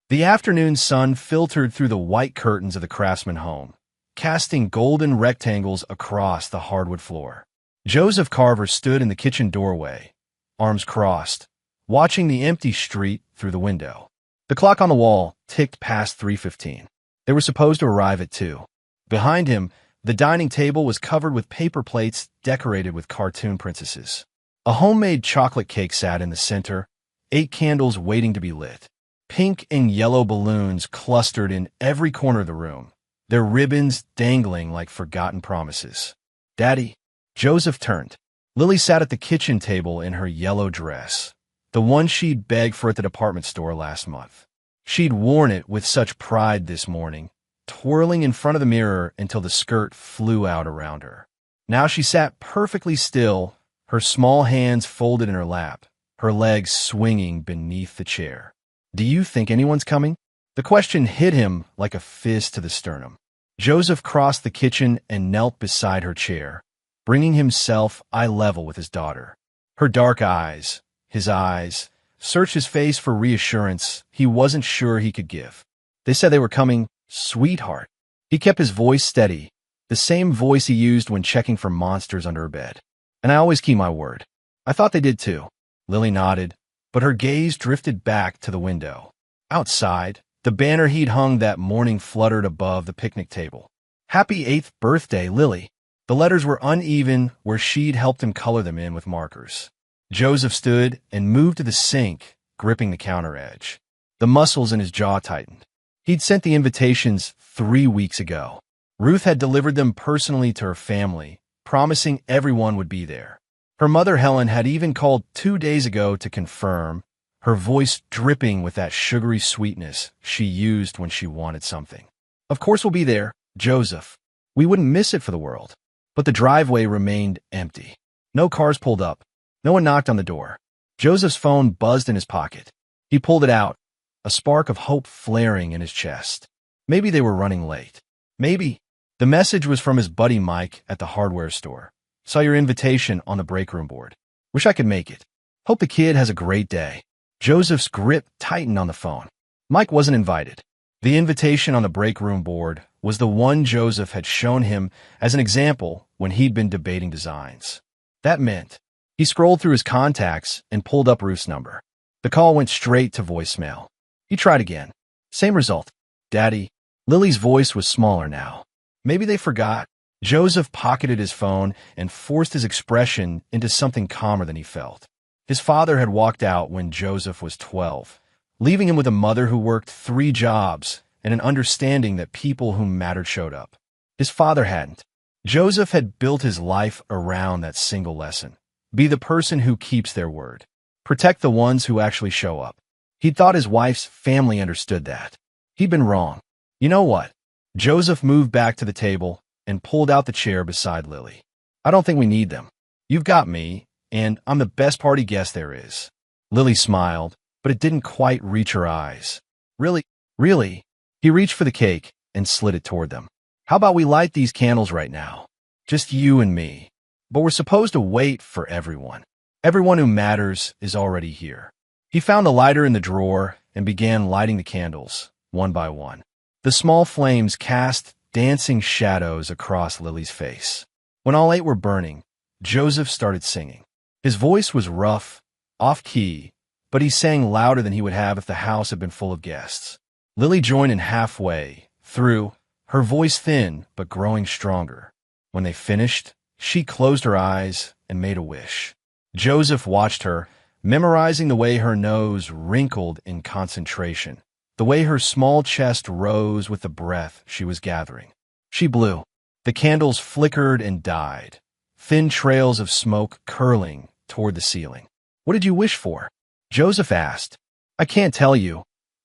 The afternoon sun filtered through the white curtains of the craftsman home, casting golden rectangles across the hardwood floor. Joseph Carver stood in the kitchen doorway, arms crossed, watching the empty street through the window. The clock on the wall ticked past 3:15. They were supposed to arrive at 2. Behind him, the dining table was covered with paper plates decorated with cartoon princesses. A homemade chocolate cake sat in the center, 8 candles waiting to be lit. Pink and yellow balloons clustered in every corner of the room, their ribbons dangling like forgotten promises. "Daddy." Joseph turned. Lily sat at the kitchen table in her yellow dress, the one she'd begged for at the department store last month. She'd worn it with such pride this morning, twirling in front of the mirror until the skirt flew out around her. Now she sat perfectly still, her small hands folded in her lap, her legs swinging beneath the chair. "Do you think anyone's coming?" The question hit him like a fist to the sternum. Joseph crossed the kitchen and knelt beside her chair, bringing himself eye level with his daughter. Her dark eyes, his eyes, searched his face for reassurance he wasn't sure he could give. "They said they were coming, sweetheart." He kept his voice steady, the same voice he used when checking for monsters under her bed. "And I always keep my word." "I thought they did too." Lily nodded, but her gaze drifted back to the window. Outside, the banner he'd hung that morning fluttered above the picnic table. "Happy 8th birthday, Lily." The letters were uneven where she'd helped him color them in with markers. Joseph stood and moved to the sink, gripping the counter edge. The muscles in his jaw tightened. He'd sent the invitations 3 weeks ago. Ruth had delivered them personally to her family, promising everyone would be there. Her mother, Helen, had even called 2 days ago to confirm, her voice dripping with that sugary sweetness she used when she wanted something. "Of course we'll be there, Joseph. We wouldn't miss it for the world." But the driveway remained empty. No cars pulled up. No one knocked on the door. Joseph's phone buzzed in his pocket. He pulled it out, a spark of hope flaring in his chest. Maybe they were running late. Maybe. The message was from his buddy Mike at the hardware store. "Saw your invitation on the break room board. Wish I could make it. Hope the kid has a great day." Joseph's grip tightened on the phone. Mike wasn't invited. The invitation on the break room board was the one Joseph had shown him as an example when he'd been debating designs. That meant he scrolled through his contacts and pulled up Ruth's number. The call went straight to voicemail. He tried again. Same result. "Daddy." Lily's voice was smaller now. Maybe they forgot. Joseph pocketed his phone and forced his expression into something calmer than he felt. His father had walked out when Joseph was 12, leaving him with a mother who worked 3 jobs and an understanding that people who mattered showed up. His father hadn't. Joseph had built his life around that single lesson. Be the person who keeps their word. Protect the ones who actually show up. He'd thought his wife's family understood that. He'd been wrong. "You know what?" Joseph moved back to the table and pulled out the chair beside Lily. "I don't think we need them. You've got me, and I'm the best party guest there is." Lily smiled, but it didn't quite reach her eyes. "Really? Really?" He reached for the cake and slid it toward them. "How about we light these candles right now? Just you and me. But we're supposed to wait for everyone. Everyone who matters is already here." He found a lighter in the drawer and began lighting the candles, one by one. The small flames cast dancing shadows across Lily's face. When all 8 were burning, Joseph started singing. His voice was rough, off-key, but he sang louder than he would have if the house had been full of guests. Lily joined in halfway through, her voice thin but growing stronger. When they finished, she closed her eyes and made a wish. Joseph watched her, memorizing the way her nose wrinkled in concentration, the way her small chest rose with the breath she was gathering. She blew. The candles flickered and died, thin trails of smoke curling toward the ceiling. "What did you wish for?" Joseph asked. "I can't tell you,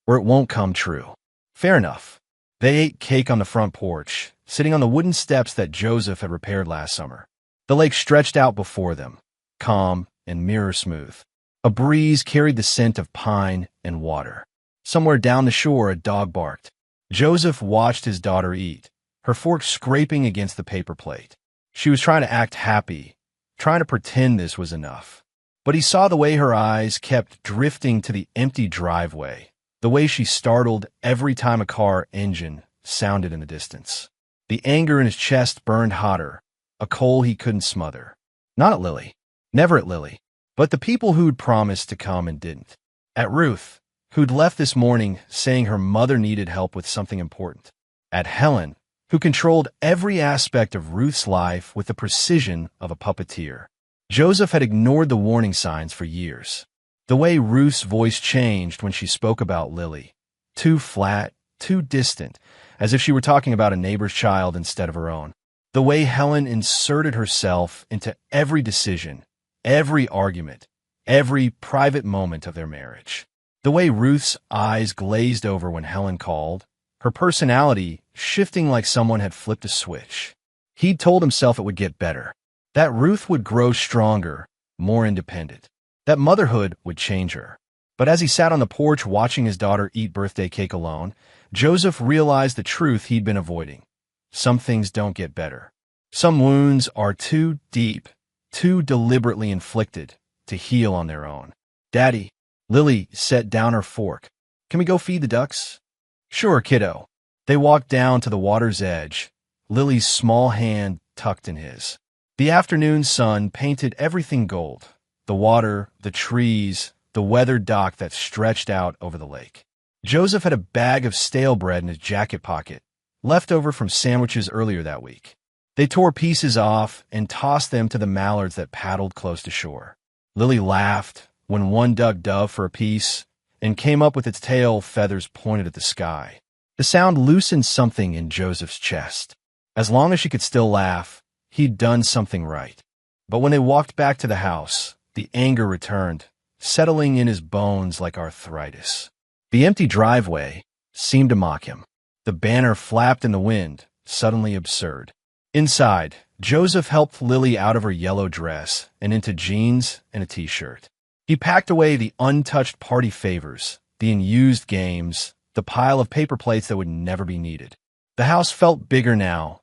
or it won't come true." "Fair enough." They ate cake on the front porch, sitting on the wooden steps that Joseph had repaired last summer. The lake stretched out before them, calm and mirror-smooth. A breeze carried the scent of pine and water. Somewhere down the shore, a dog barked. Joseph watched his daughter eat, her fork scraping against the paper plate. She was trying to act happy, trying to pretend this was enough. But he saw the way her eyes kept drifting to the empty driveway, the way she startled every time a car engine sounded in the distance. The anger in his chest burned hotter, a coal he couldn't smother. Not at Lily. Never at Lily. But the people who'd promised to come and didn't. At Ruth, who'd left this morning saying her mother needed help with something important. At Helen, who controlled every aspect of Ruth's life with the precision of a puppeteer. Joseph had ignored the warning signs for years. The way Ruth's voice changed when she spoke about Lily. Too flat, too distant, as if she were talking about a neighbor's child instead of her own. The way Helen inserted herself into every decision, every argument, every private moment of their marriage. The way Ruth's eyes glazed over when Helen called, her personality shifting like someone had flipped a switch. He'd told himself it would get better, that Ruth would grow stronger, more independent, that motherhood would change her. But as he sat on the porch watching his daughter eat birthday cake alone, Joseph realized the truth he'd been avoiding. Some things don't get better. Some wounds are too deep, too deliberately inflicted to heal on their own. Daddy, Lily set down her fork. Can we go feed the ducks? Sure, kiddo. They walked down to the water's edge, Lily's small hand tucked in his. The afternoon sun painted everything gold. The water, the trees, the weathered dock that stretched out over the lake. Joseph had a bag of stale bread in his jacket pocket, left over from sandwiches earlier that week. They tore pieces off and tossed them to the mallards that paddled close to shore. Lily laughed when one dug dove for a piece and came up with its tail feathers pointed at the sky. The sound loosened something in Joseph's chest. As long as she could still laugh, he'd done something right. But when they walked back to the house, the anger returned, settling in his bones like arthritis. The empty driveway seemed to mock him. The banner flapped in the wind, suddenly absurd. Inside, Joseph helped Lily out of her yellow dress and into jeans and a t-shirt. He packed away the untouched party favors, the unused games, the pile of paper plates that would never be needed. The house felt bigger now,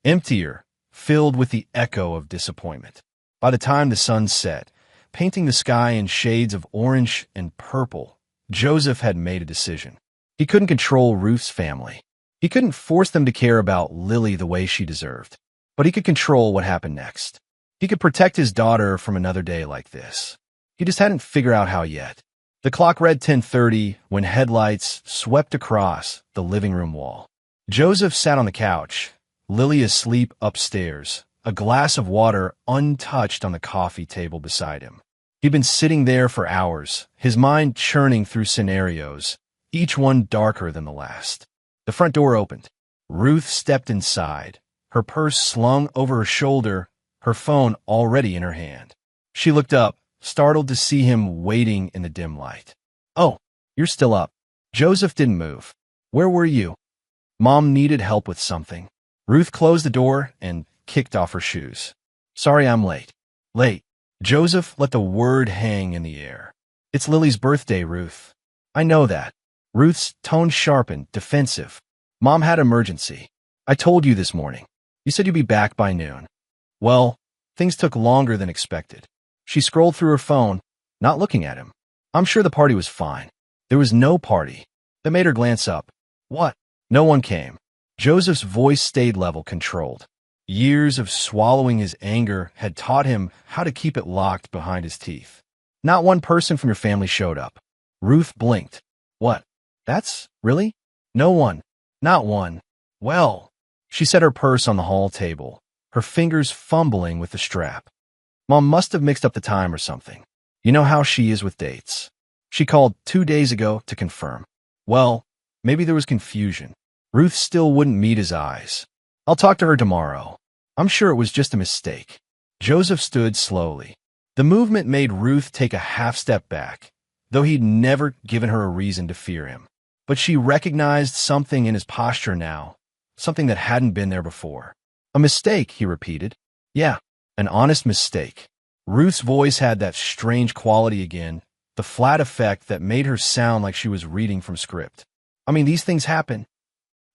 emptier, filled with the echo of disappointment. By the time the sun set, painting the sky in shades of orange and purple, Joseph had made a decision. He couldn't control Ruth's family. He couldn't force them to care about Lily the way she deserved. But he could control what happened next. He could protect his daughter from another day like this. He just hadn't figured out how yet. The clock read 10:30 when headlights swept across the living room wall. Joseph sat on the couch, Lily asleep upstairs, a glass of water untouched on the coffee table beside him. He'd been sitting there for hours, his mind churning through scenarios, each one darker than the last. The front door opened. Ruth stepped inside, her purse slung over her shoulder, her phone already in her hand. She looked up, startled to see him waiting in the dim light. "Oh, you're still up." Joseph didn't move. "Where were you?" "Mom needed help with something." Ruth closed the door and kicked off her shoes. "Sorry I'm late." "Late." Joseph let the word hang in the air. "It's Lily's birthday, Ruth." "I know that." Ruth's tone sharpened, defensive. "Mom had emergency. I told you this morning. You said you'd be back by noon." "Well, things took longer than expected." She scrolled through her phone, not looking at him. "I'm sure the party was fine." "There was no party." That made her glance up. "What?" No one came. Joseph's voice stayed level, controlled. Years of swallowing his anger had taught him how to keep it locked behind his teeth. "Not one person from your family showed up." Ruth blinked. "What? That's really? No one? Not one. Well." She set her purse on the hall table, her fingers fumbling with the strap. "Mom must have mixed up the time or something. You know how she is with dates. She called 2 days ago to confirm." "Well, maybe there was confusion." Ruth still wouldn't meet his eyes. "I'll talk to her tomorrow. I'm sure it was just a mistake." Joseph stood slowly. The movement made Ruth take a half step back, though he'd never given her a reason to fear him. But she recognized something in his posture now, something that hadn't been there before. "A mistake," he repeated. "Yeah, an honest mistake." Ruth's voice had that strange quality again, the flat effect that made her sound like she was reading from script. "I mean, these things happen."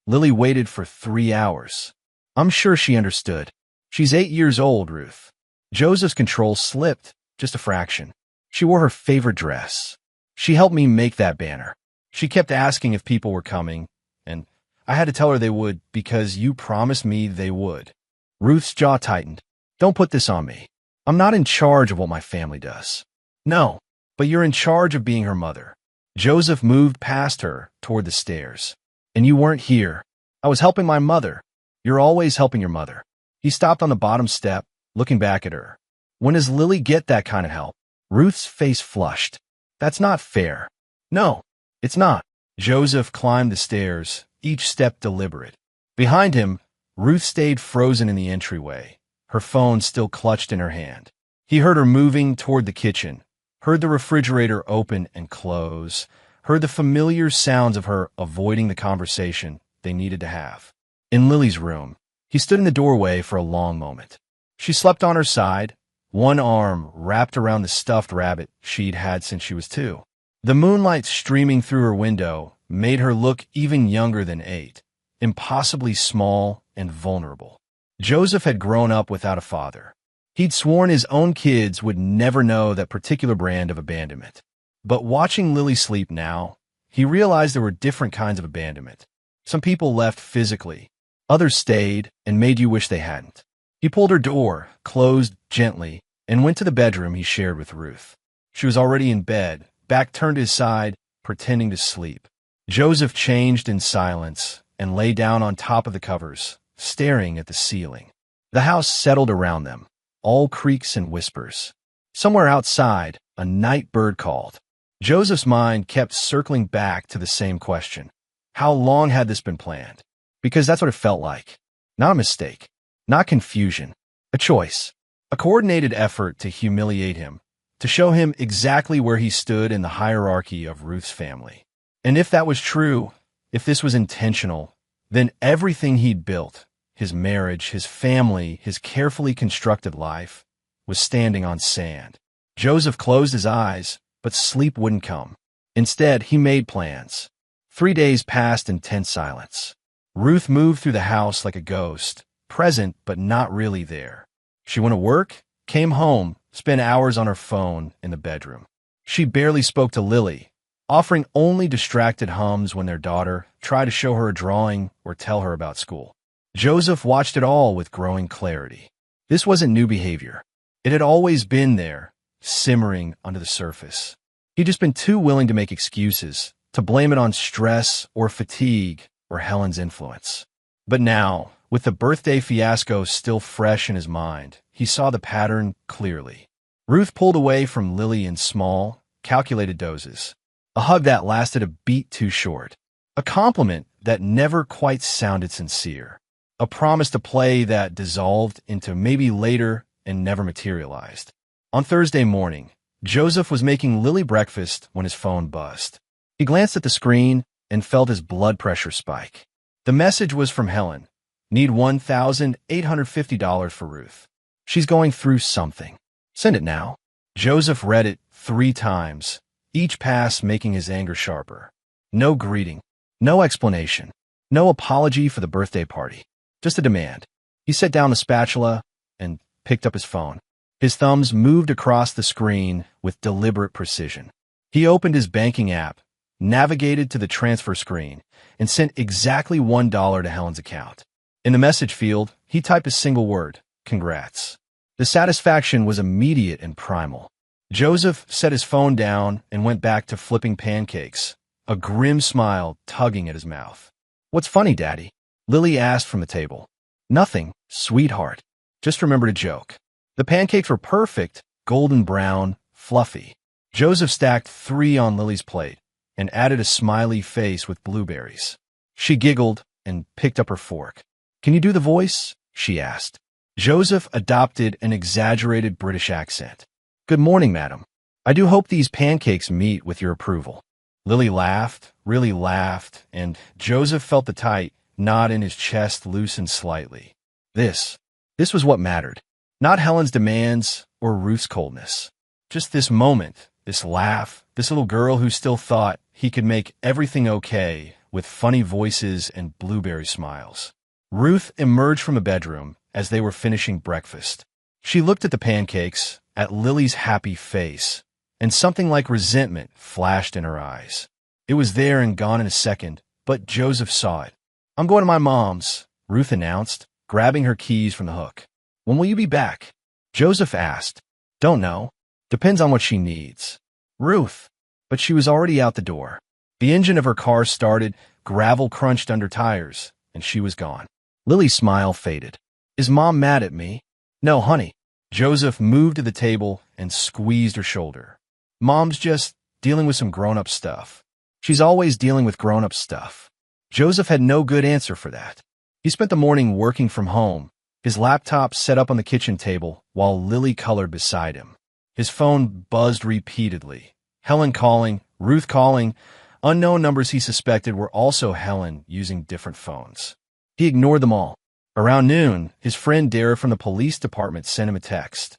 Lily waited for 3 hours. I'm sure she understood. "She's 8 years old, Ruth." Joseph's control slipped, just a fraction. "She wore her favorite dress. She helped me make that banner." She kept asking if people were coming, and I had to tell her they would because you promised me they would. Ruth's jaw tightened. Don't put this on me. I'm not in charge of what my family does. No, but you're in charge of being her mother. Joseph moved past her toward the stairs. And you weren't here. I was helping my mother. You're always helping your mother. He stopped on the bottom step, looking back at her. When does Lily get that kind of help? Ruth's face flushed. That's not fair. No, it's not. Joseph climbed the stairs, each step deliberate. Behind him, Ruth stayed frozen in the entryway, her phone still clutched in her hand. He heard her moving toward the kitchen, heard the refrigerator open and close, heard the familiar sounds of her avoiding the conversation they needed to have. In Lily's room, he stood in the doorway for a long moment. She slept on her side, one arm wrapped around the stuffed rabbit she'd had since she was 2. The moonlight streaming through her window made her look even younger than 8, impossibly small and vulnerable. Joseph had grown up without a father. He'd sworn his own kids would never know that particular brand of abandonment. But watching Lily sleep now, he realized there were different kinds of abandonment. Some people left physically. Others stayed and made you wish they hadn't. He pulled her door, closed gently, and went to the bedroom he shared with Ruth. She was already in bed, back turned to his side, pretending to sleep. Joseph changed in silence and lay down on top of the covers, staring at the ceiling. The house settled around them, all creaks and whispers. Somewhere outside, a night bird called. Joseph's mind kept circling back to the same question. How long had this been planned? Because that's what it felt like. Not a mistake. Not confusion. A choice. A coordinated effort to humiliate him, to show him exactly where he stood in the hierarchy of Ruth's family. And if that was true, if this was intentional, then everything he'd built, his marriage, his family, his carefully constructed life, was standing on sand. Joseph closed his eyes, but sleep wouldn't come. Instead, he made plans. 3 days passed in tense silence. Ruth moved through the house like a ghost, present but not really there. She went to work, came home, spent hours on her phone in the bedroom. She barely spoke to Lily, offering only distracted hums when their daughter tried to show her a drawing or tell her about school. Joseph watched it all with growing clarity. This wasn't new behavior. It had always been there, simmering under the surface. He'd just been too willing to make excuses, to blame it on stress or fatigue or Helen's influence. But now, with the birthday fiasco still fresh in his mind, he saw the pattern clearly. Ruth pulled away from Lily in small, calculated doses. A hug that lasted a beat too short. A compliment that never quite sounded sincere. A promise to play that dissolved into maybe later and never materialized. On Thursday morning, Joseph was making Lily breakfast when his phone buzzed. He glanced at the screen and felt his blood pressure spike. The message was from Helen. Need $1,850 for Ruth. She's going through something. Send it now. Joseph read it 3 times, each pass making his anger sharper. No greeting, no explanation, no apology for the birthday party. Just a demand. He set down the spatula and picked up his phone. His thumbs moved across the screen with deliberate precision. He opened his banking app, navigated to the transfer screen, and sent exactly $1 to Helen's account. In the message field, he typed a single word, congrats. The satisfaction was immediate and primal. Joseph set his phone down and went back to flipping pancakes, a grim smile tugging at his mouth. What's funny, Daddy? Lily asked from the table. Nothing, sweetheart. Just remember to joke. The pancakes were perfect, golden brown, fluffy. Joseph stacked 3 on Lily's plate and added a smiley face with blueberries. She giggled and picked up her fork. Can you do the voice? She asked. Joseph adopted an exaggerated British accent. Good morning, madam. I do hope these pancakes meet with your approval. Lily laughed, really laughed, and Joseph felt the tight knot in his chest loosen slightly. This was what mattered. Not Helen's demands or Ruth's coldness. Just this moment, this laugh, this little girl who still thought he could make everything okay with funny voices and blueberry smiles. Ruth emerged from the bedroom as they were finishing breakfast. She looked at the pancakes, at Lily's happy face, and something like resentment flashed in her eyes. It was there and gone in a second, but Joseph saw it. "I'm going to my mom's," Ruth announced, grabbing her keys from the hook. "When will you be back?" Joseph asked. "Don't know. Depends on what she needs." "Ruth." But she was already out the door. The engine of her car started, gravel crunched under tires, and she was gone. Lily's smile faded. "Is Mom mad at me?" "No, honey." Joseph moved to the table and squeezed her shoulder. "Mom's just dealing with some grown-up stuff. She's always dealing with grown-up stuff." Joseph had no good answer for that. He spent the morning working from home, his laptop set up on the kitchen table while Lily colored beside him. His phone buzzed repeatedly. Helen calling, Ruth calling. Unknown numbers he suspected were also Helen using different phones. He ignored them all. Around noon, his friend Derek from the police department sent him a text.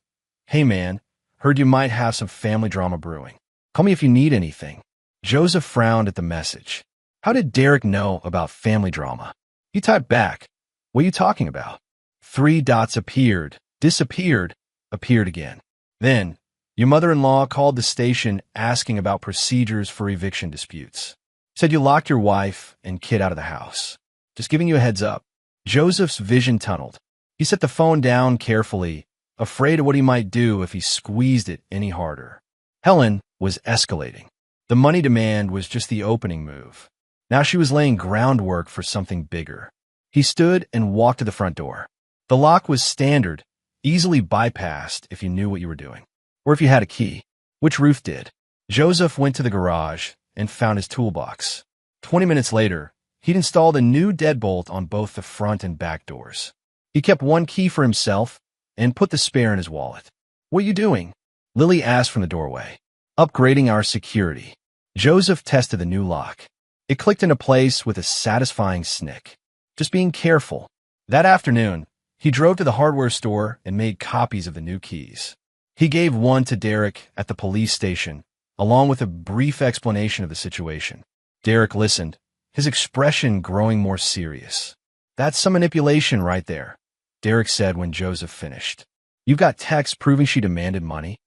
"Hey man, heard you might have some family drama brewing. Call me if you need anything." Joseph frowned at the message. How did Derek know about family drama? He typed back, "What are you talking about?" 3 dots appeared, disappeared, appeared again. Then, "Your mother-in-law called the station asking about procedures for eviction disputes. Said you locked your wife and kid out of the house. Just giving you a heads up." Joseph's vision tunneled. He set the phone down carefully, afraid of what he might do if he squeezed it any harder. Helen was escalating. The money demand was just the opening move. Now she was laying groundwork for something bigger. He stood and walked to the front door. The lock was standard, easily bypassed if you knew what you were doing, or if you had a key, which Ruth did. Joseph went to the garage and found his toolbox. 20 minutes later, he'd installed a new deadbolt on both the front and back doors. He kept one key for himself and put the spare in his wallet. "What are you doing?" Lily asked from the doorway. "Upgrading our security." Joseph tested the new lock. It clicked into place with a satisfying snick. Just being careful. That afternoon, he drove to the hardware store and made copies of the new keys. He gave one to Derek at the police station, along with a brief explanation of the situation. Derek listened, his expression growing more serious. "That's some manipulation right there," Derek said when Joseph finished. "You've got text proving she demanded money?"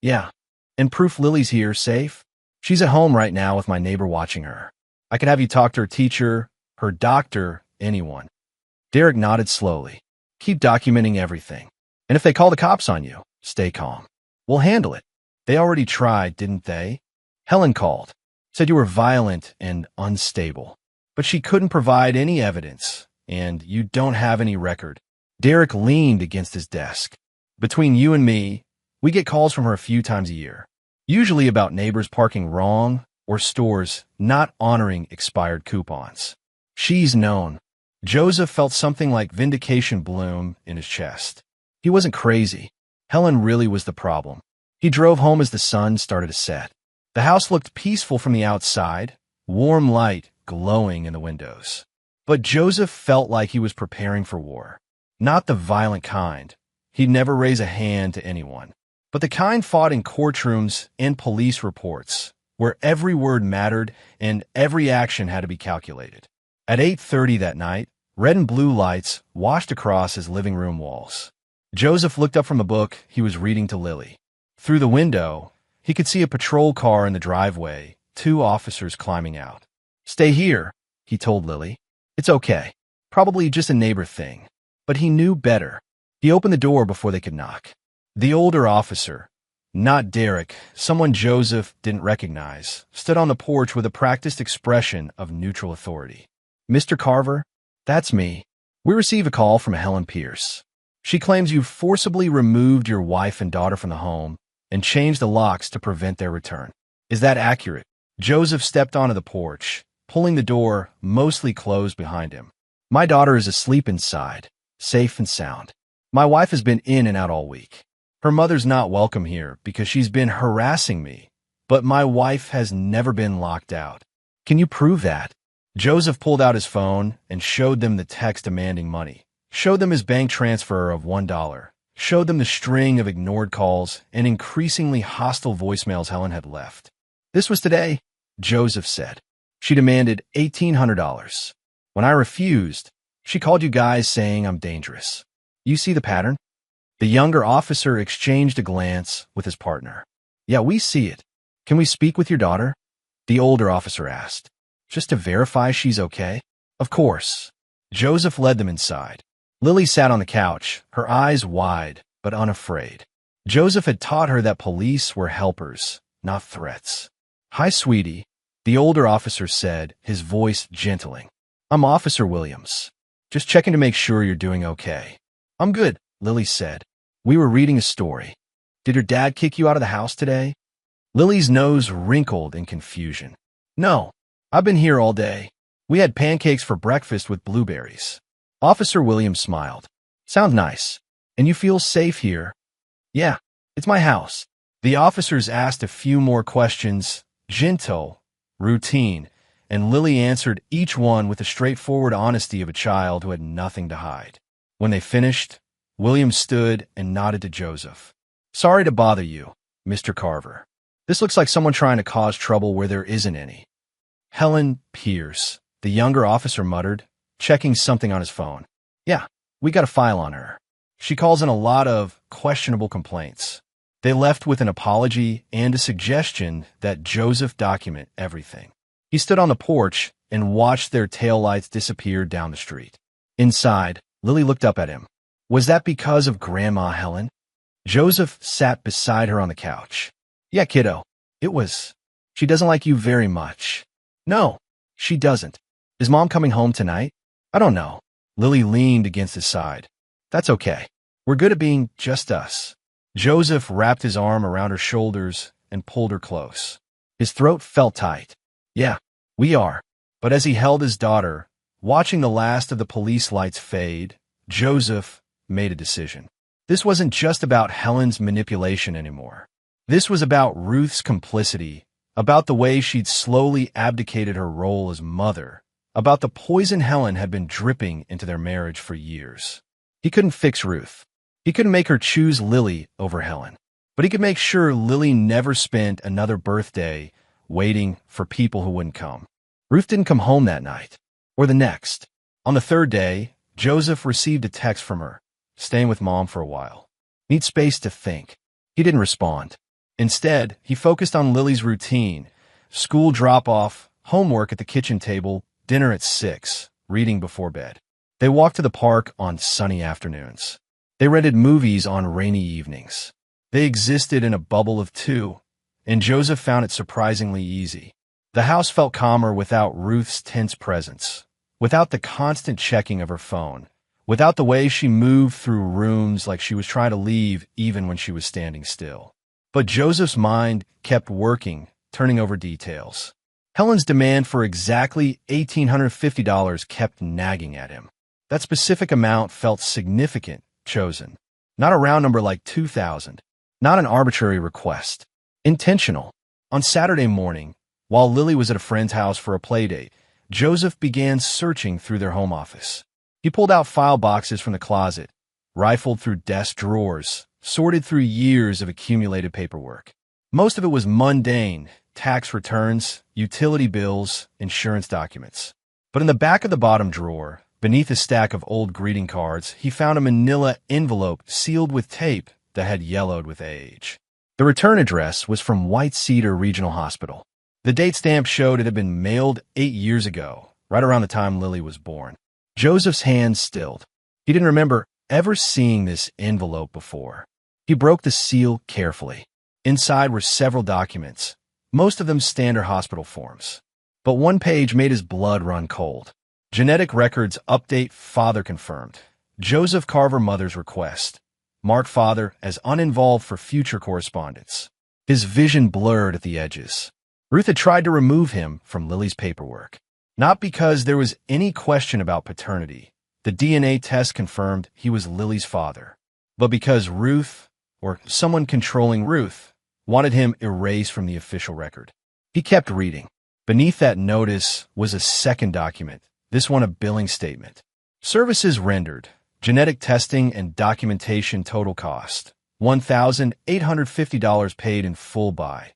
"Yeah. And proof Lily's here, safe? She's at home right now with my neighbor watching her. I could have you talk to her teacher, her doctor, anyone." Derek nodded slowly. "Keep documenting everything. And if they call the cops on you, stay calm. We'll handle it. They already tried, didn't they? Helen called. Said you were violent and unstable. But she couldn't provide any evidence, and you don't have any record." Derek leaned against his desk. "Between you and me, we get calls from her a few times a year. Usually about neighbors parking wrong or stores not honoring expired coupons. She's known." Joseph felt something like vindication bloom in his chest. He wasn't crazy. Helen really was the problem. He drove home as the sun started to set. The house looked peaceful from the outside, warm light glowing in the windows. But Joseph felt like he was preparing for war. Not the violent kind. He'd never raise a hand to anyone. But the kind fought in courtrooms and police reports, where every word mattered and every action had to be calculated. At 8:30 that night, red and blue lights washed across his living room walls. Joseph looked up from a book he was reading to Lily. Through the window, he could see a patrol car in the driveway, 2 officers climbing out. "Stay here," he told Lily. "It's okay. Probably just a neighbor thing." But he knew better. He opened the door before they could knock. The older officer, not Derek, someone Joseph didn't recognize, stood on the porch with a practiced expression of neutral authority. "Mr. Carver, that's me. We receive a call from Helen Pierce. She claims you forcibly removed your wife and daughter from the home and changed the locks to prevent their return. Is that accurate?" Joseph stepped onto the porch, pulling the door mostly closed behind him. "My daughter is asleep inside, safe and sound. My wife has been in and out all week. Her mother's not welcome here because she's been harassing me, but my wife has never been locked out. Can you prove that?" Joseph pulled out his phone and showed them the text demanding money, showed them his bank transfer of $1, showed them the string of ignored calls and increasingly hostile voicemails Helen had left. "This was today," Joseph said. "She demanded $1,800. When I refused, she called you guys saying I'm dangerous. You see the pattern?" The younger officer exchanged a glance with his partner. "Yeah, we see it. Can we speak with your daughter?" The older officer asked. Just to verify she's okay? Of course. Joseph led them inside. Lily sat on the couch, her eyes wide, but unafraid. Joseph had taught her that police were helpers, not threats. Hi, sweetie, the older officer said, his voice gentling. I'm Officer Williams. Just checking to make sure you're doing okay. I'm good, Lily said. We were reading a story. Did your dad kick you out of the house today? Lily's nose wrinkled in confusion. No, I've been here all day. We had pancakes for breakfast with blueberries. Officer Williams smiled. Sounds nice. And you feel safe here? Yeah, it's my house. The officers asked a few more questions, gentle, routine, and Lily answered each one with the straightforward honesty of a child who had nothing to hide. When they finished, Williams stood and nodded to Joseph. Sorry to bother you, Mr. Carver. This looks like someone trying to cause trouble where there isn't any. Helen Pierce, the younger officer muttered, checking something on his phone. Yeah, we got a file on her. She calls in a lot of questionable complaints. They left with an apology and a suggestion that Joseph document everything. He stood on the porch and watched their taillights disappear down the street. Inside, Lily looked up at him. Was that because of Grandma Helen? Joseph sat beside her on the couch. Yeah, kiddo, it was. She doesn't like you very much. No, she doesn't. Is Mom coming home tonight? I don't know. Lily leaned against his side. That's okay. We're good at being just us. Joseph wrapped his arm around her shoulders and pulled her close. His throat felt tight. Yeah, we are. But as he held his daughter, watching the last of the police lights fade, Joseph made a decision. This wasn't just about Helen's manipulation anymore. This was about Ruth's complicity, about the way she'd slowly abdicated her role as mother, about the poison Helen had been dripping into their marriage for years. He couldn't fix Ruth. He couldn't make her choose Lily over Helen. But he could make sure Lily never spent another birthday waiting for people who wouldn't come. Ruth didn't come home that night, or the next. On the third day, Joseph received a text from her, staying with Mom for a while. Need space to think. He didn't respond. Instead, he focused on Lily's routine, school drop-off, homework at the kitchen table, dinner at 6, reading before bed. They walked to the park on sunny afternoons. They rented movies on rainy evenings. They existed in a bubble of two, and Joseph found it surprisingly easy. The house felt calmer without Ruth's tense presence, without the constant checking of her phone, without the way she moved through rooms like she was trying to leave even when she was standing still. But Joseph's mind kept working, turning over details. Helen's demand for exactly $1,850 kept nagging at him. That specific amount felt significant, chosen. Not a round number like 2,000. Not an arbitrary request. Intentional. On Saturday morning, while Lily was at a friend's house for a playdate, Joseph began searching through their home office. He pulled out file boxes from the closet, rifled through desk drawers, sorted through years of accumulated paperwork. Most of it was mundane, tax returns, utility bills, insurance documents. But in the back of the bottom drawer, beneath a stack of old greeting cards, he found a manila envelope sealed with tape that had yellowed with age. The return address was from White Cedar Regional Hospital. The date stamp showed it had been mailed 8 years ago, right around the time Lily was born. Joseph's hands stilled. He didn't remember ever seeing this envelope before. He broke the seal carefully. Inside were several documents, most of them standard hospital forms. But one page made his blood run cold. Genetic records update father confirmed. Joseph Carver mother's request. Mark father as uninvolved for future correspondence. His vision blurred at the edges. Ruth had tried to remove him from Lily's paperwork. Not because there was any question about paternity. The DNA test confirmed he was Lily's father. But because Ruth, or someone controlling Ruth, wanted him erased from the official record. He kept reading. Beneath that notice was a second document, this one a billing statement. Services rendered, genetic testing and documentation total cost, $1,850 paid in full by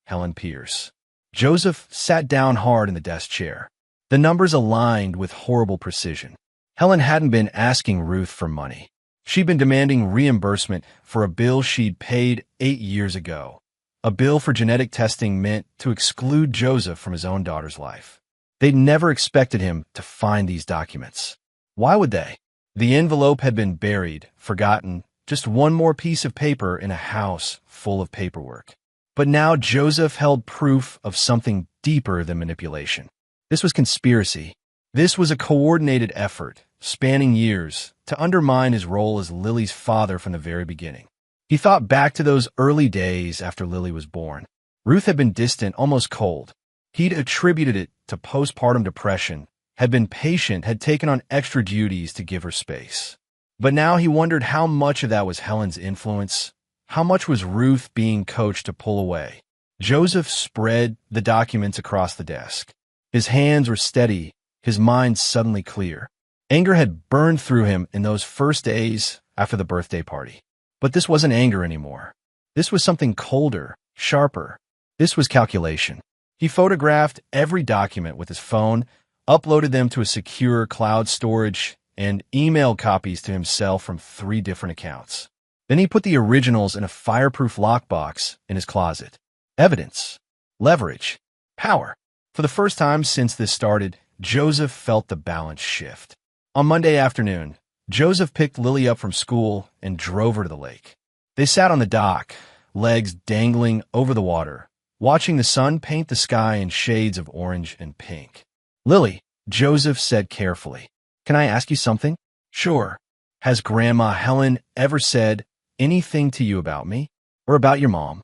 Helen Pierce. Joseph sat down hard in the desk chair. The numbers aligned with horrible precision. Helen hadn't been asking Ruth for money. She'd been demanding reimbursement for a bill she'd paid 8 years ago. A bill for genetic testing meant to exclude Joseph from his own daughter's life. They'd never expected him to find these documents. Why would they? The envelope had been buried, forgotten, just one more piece of paper in a house full of paperwork. But now Joseph held proof of something deeper than manipulation. This was conspiracy. This was a coordinated effort, spanning years, to undermine his role as Lily's father from the very beginning. He thought back to those early days after Lily was born. Ruth had been distant, almost cold. He'd attributed it to postpartum depression, had been patient, had taken on extra duties to give her space. But now he wondered how much of that was Helen's influence. How much was Ruth being coached to pull away? Joseph spread the documents across the desk. His hands were steady, his mind suddenly clear. Anger had burned through him in those first days after the birthday party. But this wasn't anger anymore. This was something colder, sharper. This was calculation. He photographed every document with his phone, uploaded them to a secure cloud storage, and emailed copies to himself from 3 different accounts. Then he put the originals in a fireproof lockbox in his closet. Evidence. Leverage. Power. For the first time since this started, Joseph felt the balance shift. On Monday afternoon, Joseph picked Lily up from school and drove her to the lake. They sat on the dock, legs dangling over the water, watching the sun paint the sky in shades of orange and pink. "Lily," Joseph said carefully, "can I ask you something?" "Sure." "Has Grandma Helen ever said anything to you about me? Or about your mom?"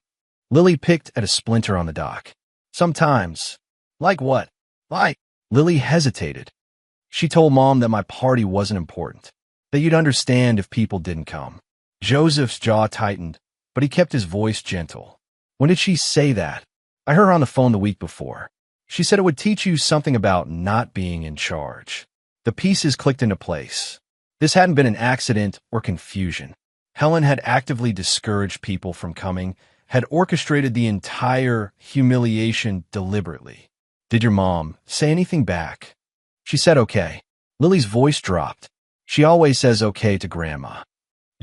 Lily picked at a splinter on the dock. "Sometimes." "Like what?" "Like..." Lily hesitated. "She told Mom that my party wasn't important, that you'd understand if people didn't come." Joseph's jaw tightened, but he kept his voice gentle. "When did she say that?" "I heard her on the phone the week before. She said it would teach you something about not being in charge." The pieces clicked into place. This hadn't been an accident or confusion. Helen had actively discouraged people from coming, had orchestrated the entire humiliation deliberately. "Did your mom say anything back?" "She said okay." Lily's voice dropped. "She always says okay to Grandma."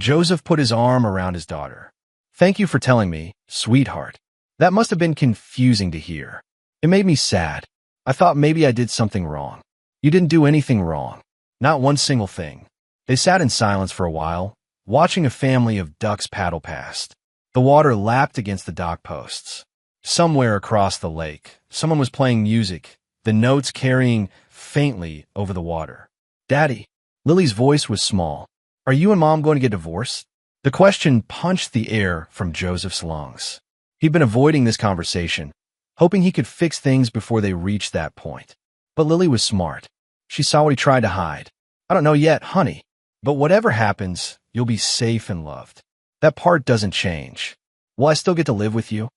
Joseph put his arm around his daughter. "Thank you for telling me, sweetheart. That must have been confusing to hear. It made me sad. I thought maybe I did something wrong." "You didn't do anything wrong. Not one single thing." They sat in silence for a while, watching a family of ducks paddle past. The water lapped against the dock posts. Somewhere across the lake, someone was playing music, the notes carrying faintly over the water. "Daddy." Lily's voice was small. "Are you and Mom going to get divorced?" The question punched the air from Joseph's lungs. He'd been avoiding this conversation, hoping he could fix things before they reached that point. But Lily was smart. She saw what he tried to hide. "I don't know yet, honey. But whatever happens, you'll be safe and loved. That part doesn't change. Will I still get to live with you?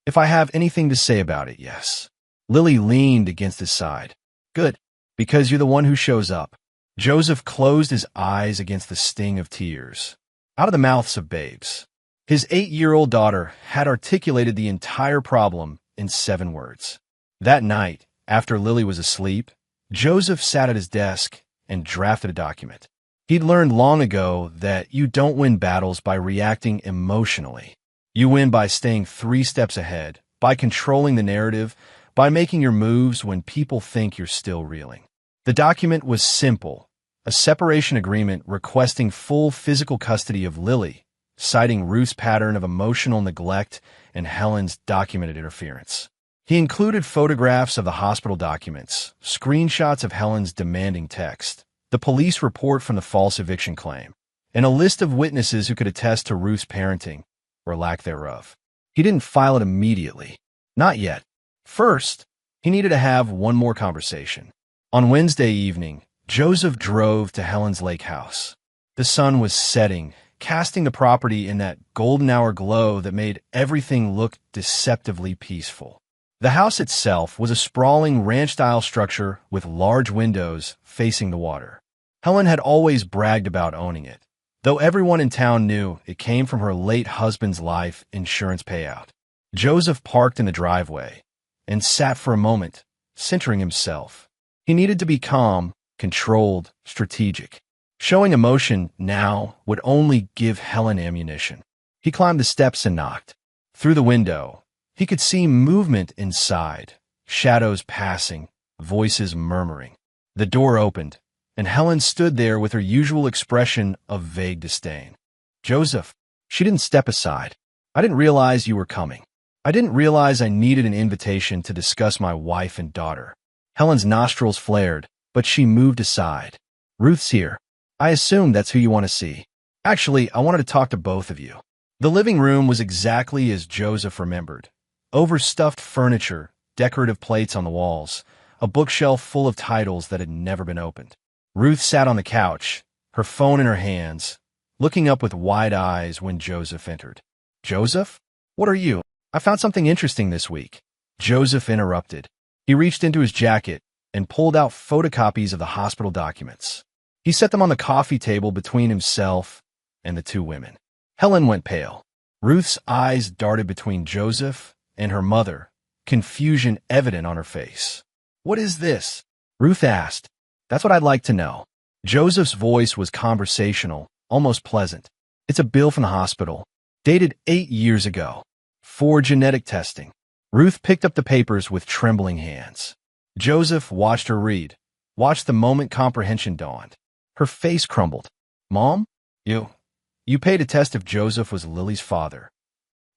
If I have anything to say about it, yes." Lily leaned against his side. "Good, because you're the one who shows up." Joseph closed his eyes against the sting of tears. Out of the mouths of babes. His 8-year-old daughter had articulated the entire problem in 7 words. That night, after Lily was asleep, Joseph sat at his desk and drafted a document. He'd learned long ago that you don't win battles by reacting emotionally. You win by staying 3 steps ahead, by controlling the narrative, by making your moves when people think you're still reeling. The document was simple, a separation agreement requesting full physical custody of Lily, citing Ruth's pattern of emotional neglect and Helen's documented interference. He included photographs of the hospital documents, screenshots of Helen's demanding text, the police report from the false eviction claim, and a list of witnesses who could attest to Ruth's parenting, or lack thereof. He didn't file it immediately. Not yet. First, he needed to have one more conversation. On Wednesday evening, Joseph drove to Helen's lake house. The sun was setting, casting the property in that golden hour glow that made everything look deceptively peaceful. The house itself was a sprawling ranch-style structure with large windows facing the water. Helen had always bragged about owning it, though everyone in town knew it came from her late husband's life insurance payout. Joseph parked in the driveway and sat for a moment, centering himself. He needed to be calm, controlled, strategic. Showing emotion now would only give Helen ammunition. He climbed the steps and knocked. Through the window, He could see movement inside, shadows passing, voices murmuring. The door opened, and Helen stood there with her usual expression of vague disdain. "Joseph," she didn't step aside. "I didn't realize you were coming. I didn't realize I needed an invitation to discuss my wife and daughter." Helen's nostrils flared, but she moved aside. "Ruth's here. I assume that's who you want to see. Actually, I wanted to talk to both of you." The living room was exactly as Joseph remembered. Overstuffed furniture, decorative plates on the walls, a bookshelf full of titles that had never been opened. Ruth sat on the couch, her phone in her hands, looking up with wide eyes when Joseph entered. "Joseph? What are you? I found something interesting this week." Joseph interrupted. He reached into his jacket and pulled out photocopies of the hospital documents. He set them on the coffee table between himself and the two women. Helen went pale. Ruth's eyes darted between Joseph and her mother, confusion evident on her face. "What is this?" Ruth asked. "That's what I'd like to know." Joseph's voice was conversational, almost pleasant. "It's a bill from the hospital, dated 8 years ago, for genetic testing." Ruth picked up the papers with trembling hands. Joseph watched her read, watched the moment comprehension dawned. Her face crumbled. "Mom? You paid to test if Joseph was Lily's father."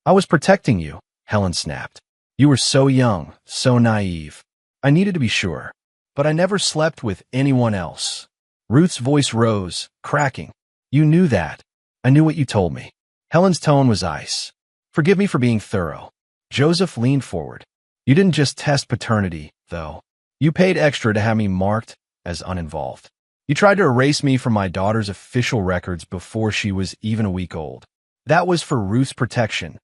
"I was protecting you," Helen snapped. "You were so young, so naive. I needed to be sure. But I never slept with anyone else." Ruth's voice rose, cracking. "You knew that. I knew what you told me." Helen's tone was ice. "Forgive me for being thorough." Joseph leaned forward. "You didn't just test paternity, though. You paid extra to have me marked as uninvolved. You tried to erase me from my daughter's official records before she was even a week old. That was for Ruth's protection.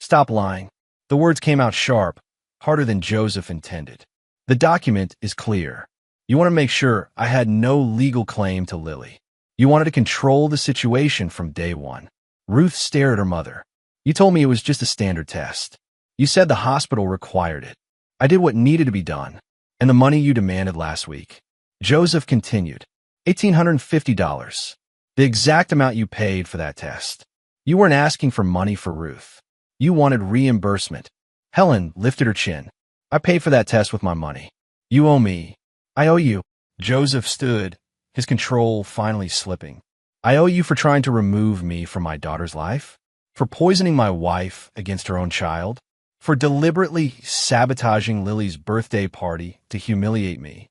Stop lying." The words came out sharp, harder than Joseph intended. "The document is clear. You want to make sure I had no legal claim to Lily. You wanted to control the situation from day one." Ruth stared at her mother. "You told me it was just a standard test. You said the hospital required it. I did what needed to be done. And the money you demanded last week." Joseph continued. $1,850. The exact amount you paid for that test. You weren't asking for money for Ruth. You wanted reimbursement." Helen lifted her chin. "I paid for that test with my money. You owe me. I owe you." Joseph stood, his control finally slipping. "I owe you for trying to remove me from my daughter's life, for poisoning my wife against her own child, for deliberately sabotaging Lily's birthday party to humiliate me."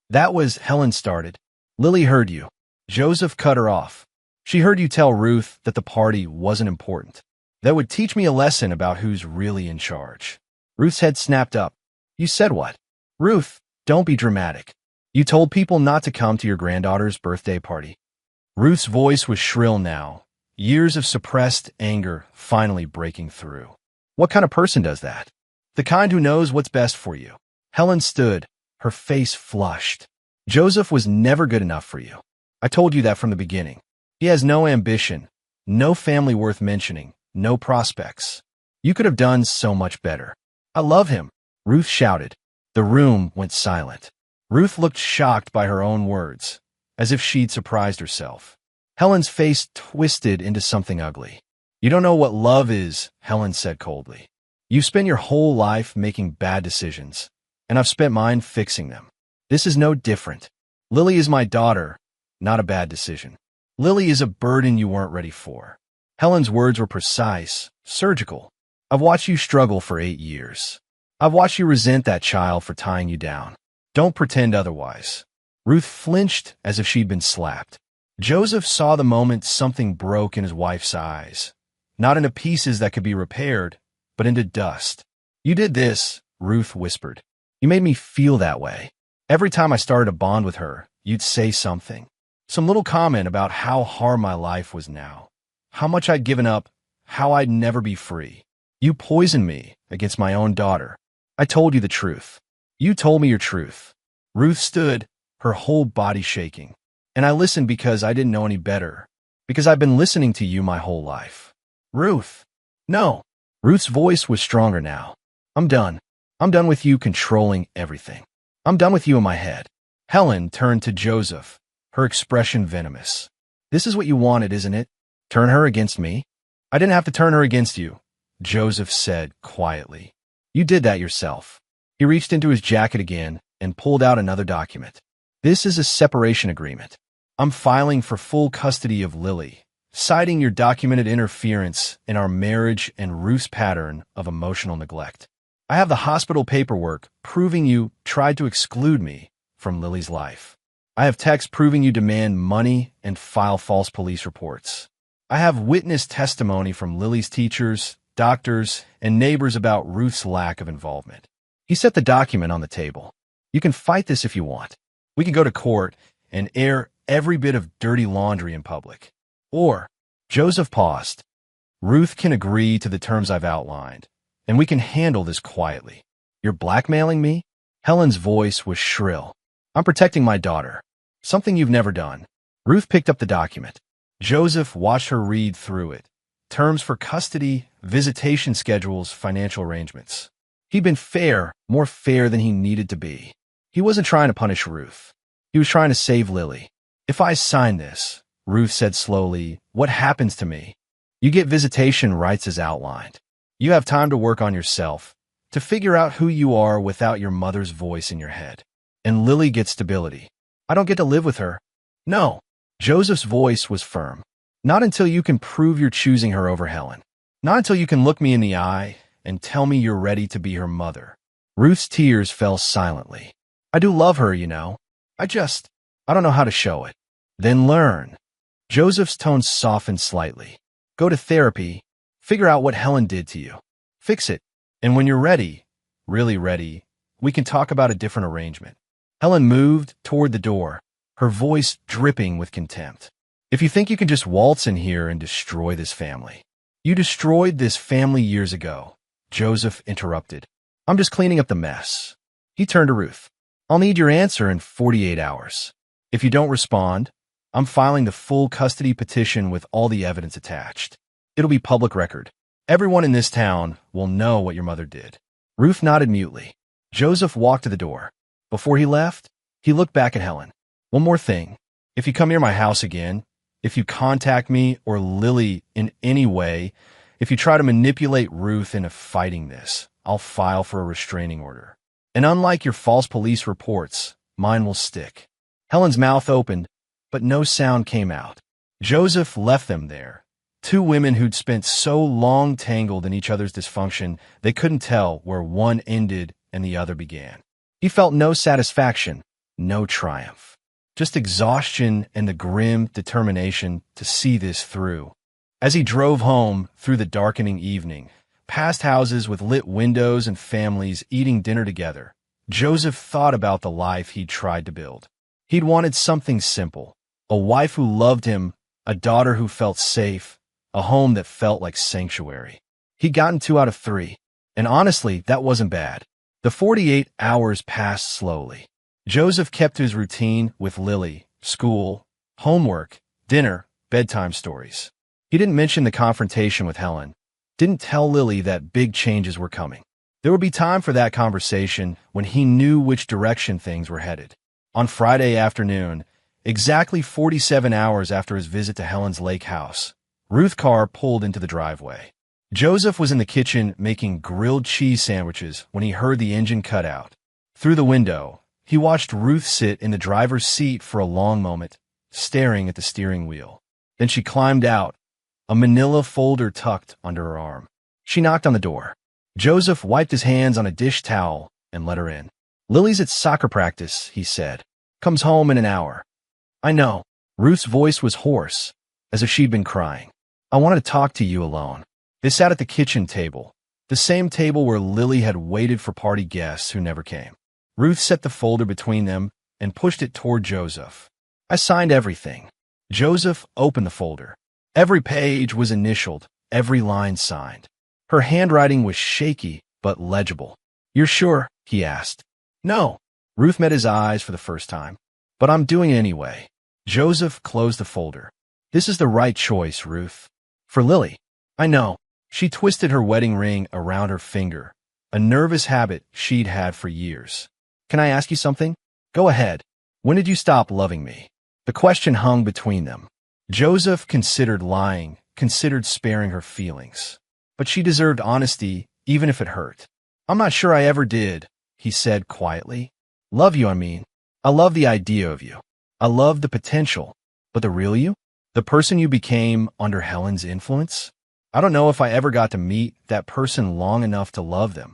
"That was," Helen started. "Lily heard you." Joseph cut her off. "She heard you tell Ruth that the party wasn't important. That would teach me a lesson about who's really in charge." Ruth's head snapped up. "You said what?" "Ruth, don't be dramatic. You told people not to come to your granddaughter's birthday party." Ruth's voice was shrill now, years of suppressed anger finally breaking through. "What kind of person does that?" "The kind who knows what's best for you." Helen stood, her face flushed. "Joseph was never good enough for you. I told you that from the beginning. He has no ambition, no family worth mentioning, no prospects. You could have done so much better." "I love him," Ruth shouted. The room went silent. Ruth looked shocked by her own words, as if she'd surprised herself. Helen's face twisted into something ugly. "You don't know what love is," Helen said coldly. "You've spent your whole life making bad decisions, and I've spent mine fixing them. This is no different. Lily is my daughter, not a bad decision. Lily is a burden you weren't ready for." Helen's words were precise, surgical. "I've watched you struggle for 8 years. I've watched you resent that child for tying you down. Don't pretend otherwise." Ruth flinched as if she'd been slapped. Joseph saw the moment something broke in his wife's eyes, not into pieces that could be repaired, but into dust. "You did this," Ruth whispered. "You made me feel that way. Every time I started to bond with her, you'd say something. Some little comment about how hard my life was now, how much I'd given up, how I'd never be free. You poisoned me against my own daughter. I told you the truth. You told me your truth." Ruth stood, her whole body shaking. "And I listened because I didn't know any better, because I've been listening to you my whole life." "Ruth, no." Ruth's voice was stronger now. "I'm done. I'm done with you controlling everything. I'm done with you in my head." Helen turned to Joseph, her expression venomous. "This is what you wanted, isn't it? Turn her against me?" "I didn't have to turn her against you. Joseph said quietly. You did that yourself. He reached into his jacket again and pulled out another document. This is a separation agreement. I'm filing for full custody of Lily, citing your documented interference in our marriage and Ruth's pattern of emotional neglect. I have the hospital paperwork proving you tried to exclude me from Lily's life. I have texts proving you demand money and file false police reports. I have witness testimony from Lily's teachers, doctors, and neighbors about Ruth's lack of involvement. He set the document on the table. You can fight this if you want. We can go to court and air every bit of dirty laundry in public. Or, Joseph paused. Ruth can agree to the terms I've outlined, and we can handle this quietly. You're blackmailing me? Helen's voice was shrill. I'm protecting my daughter. Something you've never done. Ruth picked up the document. Joseph watched her read through it. Terms for custody, visitation schedules, financial arrangements. He'd been fair, more fair than he needed to be. He wasn't trying to punish Ruth. He was trying to save Lily. If I sign this, Ruth said slowly, what happens to me? You get visitation rights as outlined. You have time to work on yourself, to figure out who you are without your mother's voice in your head. And Lily gets stability. I don't get to live with her. No. Joseph's voice was firm. Not until you can prove you're choosing her over Helen. Not until you can look me in the eye and tell me you're ready to be her mother. Ruth's tears fell silently. I do love her, you know. I don't know how to show it. Then learn. Joseph's tone softened slightly. Go to therapy. Figure out what Helen did to you. Fix it. And when you're ready, really ready, we can talk about a different arrangement. Helen moved toward the door, her voice dripping with contempt. If you think you can just waltz in here and destroy this family. You destroyed this family years ago, Joseph interrupted. I'm just cleaning up the mess. He turned to Ruth. I'll need your answer in 48 hours. If you don't respond, I'm filing the full custody petition with all the evidence attached. It'll be public record. Everyone in this town will know what your mother did. Ruth nodded mutely. Joseph walked to the door. Before he left, he looked back at Helen. One more thing. If you come near my house again, if you contact me or Lily in any way, if you try to manipulate Ruth into fighting this, I'll file for a restraining order. And unlike your false police reports, mine will stick. Helen's mouth opened, but no sound came out. Joseph left them there. Two women who'd spent so long tangled in each other's dysfunction, they couldn't tell where one ended and the other began. He felt no satisfaction, no triumph. Just exhaustion and the grim determination to see this through. As he drove home through the darkening evening, past houses with lit windows and families eating dinner together, Joseph thought about the life he'd tried to build. He'd wanted something simple, a wife who loved him, a daughter who felt safe, a home that felt like sanctuary. He'd gotten 2 out of 3, and honestly, that wasn't bad. The 48 hours passed slowly. Joseph kept his routine with Lily, school, homework, dinner, bedtime stories. He didn't mention the confrontation with Helen, didn't tell Lily that big changes were coming. There would be time for that conversation when he knew which direction things were headed. On Friday afternoon, exactly 47 hours after his visit to Helen's lake house, Ruth's car pulled into the driveway. Joseph was in the kitchen making grilled cheese sandwiches when he heard the engine cut out. Through the window, he watched Ruth sit in the driver's seat for a long moment, staring at the steering wheel. Then she climbed out, a manila folder tucked under her arm. She knocked on the door. Joseph wiped his hands on a dish towel and let her in. Lily's at soccer practice, he said. Comes home in an hour. I know. Ruth's voice was hoarse, as if she'd been crying. I wanted to talk to you alone. They sat at the kitchen table, the same table where Lily had waited for party guests who never came. Ruth set the folder between them and pushed it toward Joseph. I signed everything. Joseph opened the folder. Every page was initialed, every line signed. Her handwriting was shaky but legible. You're sure? He asked. No. Ruth met his eyes for the first time. But I'm doing it anyway. Joseph closed the folder. This is the right choice, Ruth. For Lily. I know. She twisted her wedding ring around her finger, a nervous habit she'd had for years. Can I ask you something? Go ahead. When did you stop loving me? The question hung between them. Joseph considered lying, considered sparing her feelings. but she deserved honesty, even if it hurt. I'm not sure I ever did, he said quietly. Love you, I mean. I love the idea of you. I love the potential. But the real you? The person you became under Helen's influence? I don't know if I ever got to meet that person long enough to love them.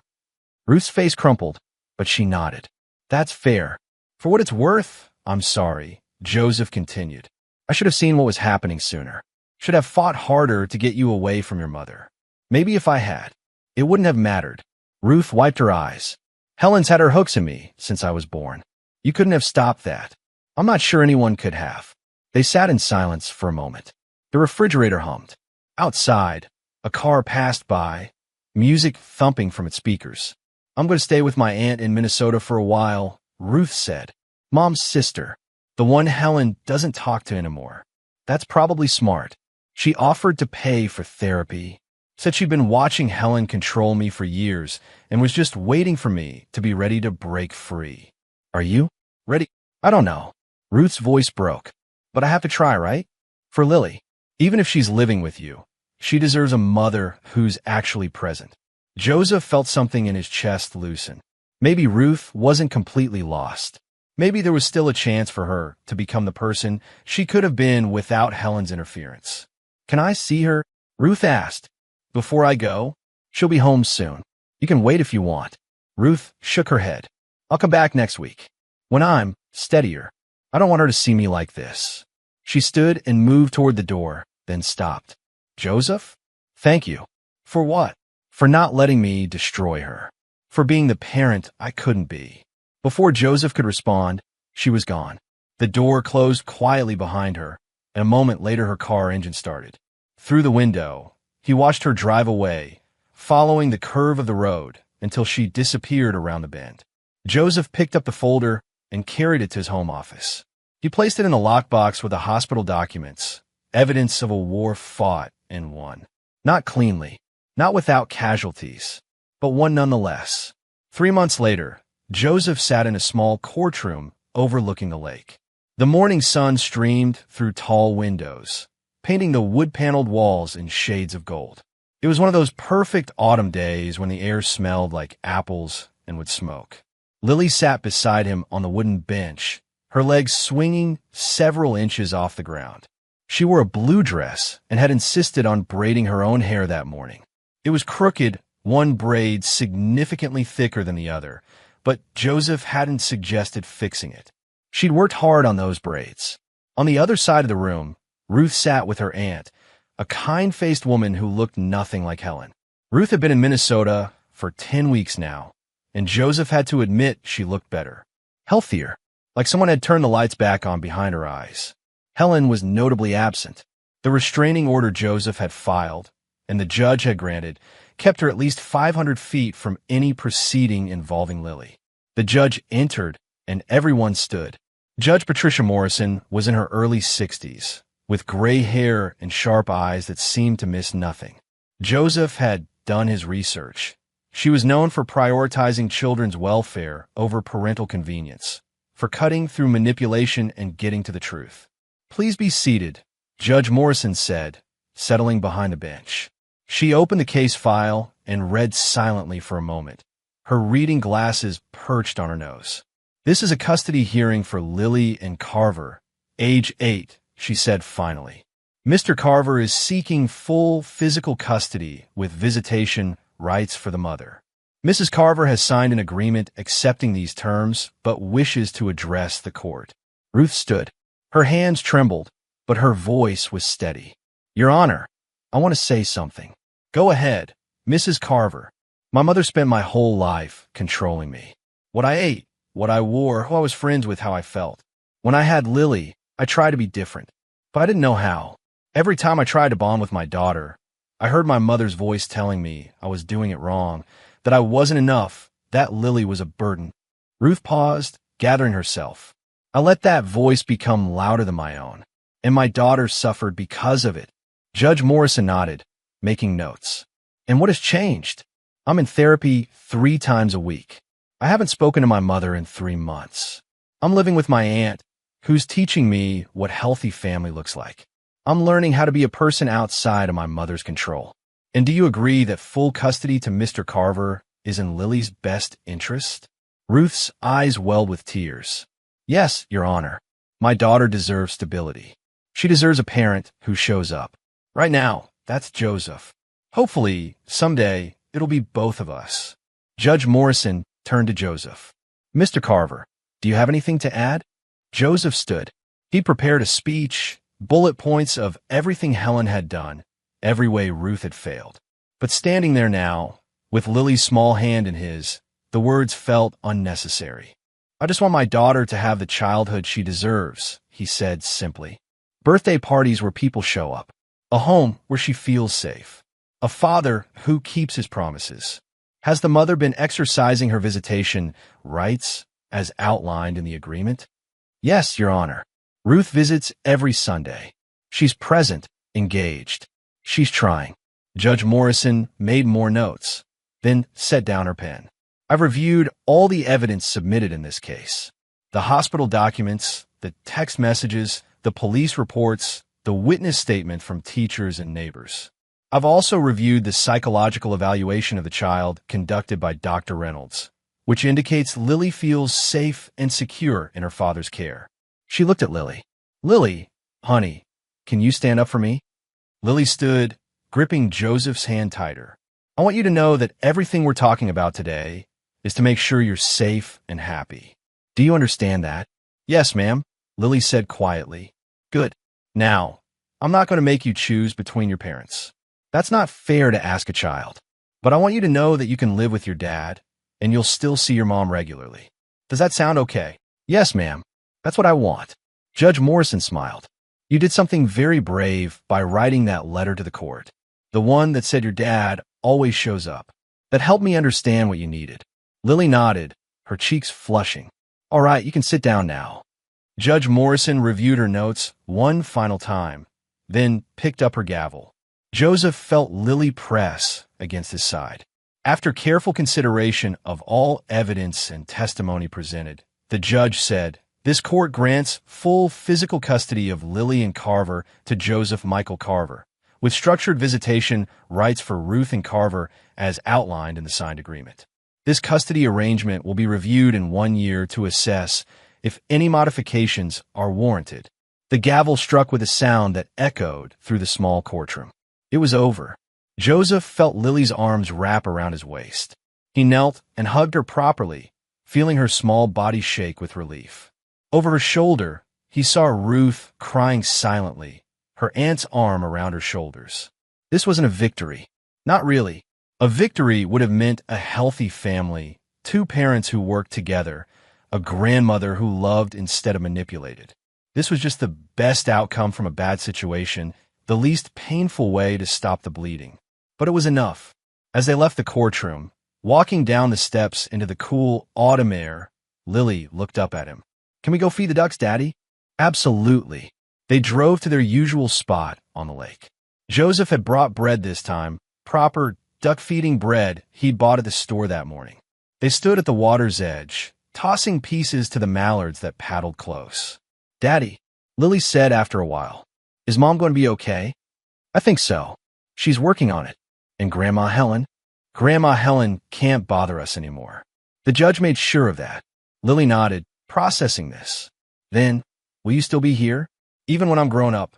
Ruth's face crumpled, but she nodded. That's fair. For what it's worth, I'm sorry, Joseph continued. I should have seen what was happening sooner. Should have fought harder to get you away from your mother. Maybe if I had, it wouldn't have mattered. Ruth wiped her eyes. Helen's had her hooks in me since I was born. You couldn't have stopped that. I'm not sure anyone could have. They sat in silence for a moment. The refrigerator hummed. Outside, a car passed by, music thumping from its speakers. I'm going to stay with my aunt in Minnesota for a while, Ruth said. Mom's sister, the one Helen doesn't talk to anymore. That's probably smart. She offered to pay for therapy, said she'd been watching Helen control me for years and was just waiting for me to be ready to break free. Are you ready? I don't know. Ruth's voice broke. But I have to try, right? For Lily. Even if she's living with you, she deserves a mother who's actually present. Joseph felt something in his chest loosen. Maybe Ruth wasn't completely lost. Maybe there was still a chance for her to become the person she could have been without Helen's interference. Can I see her? Ruth asked. Before I go? She'll be home soon. You can wait if you want. Ruth shook her head. I'll come back next week. When I'm steadier. I don't want her to see me like this. She stood and moved toward the door, then stopped. Joseph? Thank you. For what? For not letting me destroy her. For being the parent I couldn't be. Before Joseph could respond, she was gone. The door closed quietly behind her, and a moment later her car engine started. Through the window, he watched her drive away, following the curve of the road until she disappeared around the bend. Joseph picked up the folder and carried it to his home office. He placed it in a lockbox with the hospital documents, evidence of a war fought and won. Not cleanly, not without casualties, but one nonetheless. 3 months later, Joseph sat in a small courtroom overlooking the lake. The morning sun streamed through tall windows, painting the wood-paneled walls in shades of gold. It was one of those perfect autumn days when the air smelled like apples and would smoke. Lily sat beside him on the wooden bench, her legs swinging several inches off the ground. She wore a blue dress and had insisted on braiding her own hair that morning. It was crooked, one braid significantly thicker than the other, but Joseph hadn't suggested fixing it. She'd worked hard on those braids. On the other side of the room, Ruth sat with her aunt, a kind-faced woman who looked nothing like Helen. Ruth had been in Minnesota for 10 weeks now, and Joseph had to admit she looked better. Healthier, like someone had turned the lights back on behind her eyes. Helen was notably absent. The restraining order Joseph had filed, and the judge had granted, kept her at least 500 feet from any proceeding involving Lily. The judge entered, and everyone stood. Judge Patricia Morrison was in her early 60s, with gray hair and sharp eyes that seemed to miss nothing. Joseph had done his research. She was known for prioritizing children's welfare over parental convenience, for cutting through manipulation and getting to the truth. Please be seated, Judge Morrison said, settling behind the bench. She opened the case file and read silently for a moment, her reading glasses perched on her nose. This is a custody hearing for Lily and Carver, age 8, she said finally. Mr. Carver is seeking full physical custody with visitation rights for the mother. Mrs. Carver has signed an agreement accepting these terms, but wishes to address the court. Ruth stood. Her hands trembled, but her voice was steady. Your Honor, I want to say something. Go ahead, Mrs. Carver. My mother spent my whole life controlling me. What I ate, what I wore, who I was friends with, how I felt. When I had Lily, I tried to be different, but I didn't know how. Every time I tried to bond with my daughter, I heard my mother's voice telling me I was doing it wrong, that I wasn't enough, that Lily was a burden. Ruth paused, gathering herself. I let that voice become louder than my own, and my daughter suffered because of it. Judge Morrison nodded, making notes. And what has changed? I'm in therapy 3 times a week. I haven't spoken to my mother in 3 months. I'm living with my aunt, who's teaching me what healthy family looks like. I'm learning how to be a person outside of my mother's control. And do you agree that full custody to Mr. Carver is in Lily's best interest? Ruth's eyes welled with tears. Yes, Your Honor. My daughter deserves stability. She deserves a parent who shows up. Right now, that's Joseph. Hopefully, someday, it'll be both of us. Judge Morrison turned to Joseph. Mr. Carver, do you have anything to add? Joseph stood. He'd prepared a speech, bullet points of everything Helen had done, every way Ruth had failed. But standing there now, with Lily's small hand in his, the words felt unnecessary. I just want my daughter to have the childhood she deserves, he said simply. Birthday parties where people show up. A home where she feels safe. A father who keeps his promises. Has the mother been exercising her visitation rights as outlined in the agreement? Yes, Your Honor. Ruth visits every Sunday. She's present, engaged. She's trying. Judge Morrison made more notes, then set down her pen. I've reviewed all the evidence submitted in this case. The hospital documents, the text messages, the police reports, the witness statement from teachers and neighbors. I've also reviewed the psychological evaluation of the child conducted by Dr. Reynolds, which indicates Lily feels safe and secure in her father's care. She looked at Lily. Lily, honey, can you stand up for me? Lily stood, gripping Joseph's hand tighter. I want you to know that everything we're talking about today is to make sure you're safe and happy. Do you understand that? Yes, ma'am, Lily said quietly. Good. Now, I'm not going to make you choose between your parents. That's not fair to ask a child. But I want you to know that you can live with your dad, and you'll still see your mom regularly. Does that sound okay? Yes, ma'am. That's what I want. Judge Morrison smiled. You did something very brave by writing that letter to the court. The one that said your dad always shows up. That helped me understand what you needed. Lily nodded, her cheeks flushing. All right, you can sit down now. Judge Morrison reviewed her notes one final time, then picked up her gavel. Joseph felt Lily press against his side. After careful consideration of all evidence and testimony presented, the judge said, this court grants full physical custody of Lily and Carver to Joseph Michael Carver, with structured visitation rights for Ruth and Carver as outlined in the signed agreement. This custody arrangement will be reviewed in 1 year to assess if any modifications are warranted. The gavel struck with a sound that echoed through the small courtroom. It was over. Joseph felt Lily's arms wrap around his waist. He knelt and hugged her properly, feeling her small body shake with relief. Over her shoulder, he saw Ruth crying silently, her aunt's arm around her shoulders. This wasn't a victory. Not really. A victory would have meant a healthy family, 2 parents who worked together, a grandmother who loved instead of manipulated. This was just the best outcome from a bad situation, the least painful way to stop the bleeding. But it was enough. As they left the courtroom, walking down the steps into the cool autumn air, Lily looked up at him. Can we go feed the ducks, Daddy? Absolutely. They drove to their usual spot on the lake. Joseph had brought bread this time, proper duck-feeding bread he'd bought at the store that morning. They stood at the water's edge, tossing pieces to the mallards that paddled close. Daddy, Lily said after a while, is Mom going to be okay? I think so. She's working on it. And Grandma Helen? Grandma Helen can't bother us anymore. The judge made sure of that. Lily nodded, processing this. Then, will you still be here? Even when I'm grown up?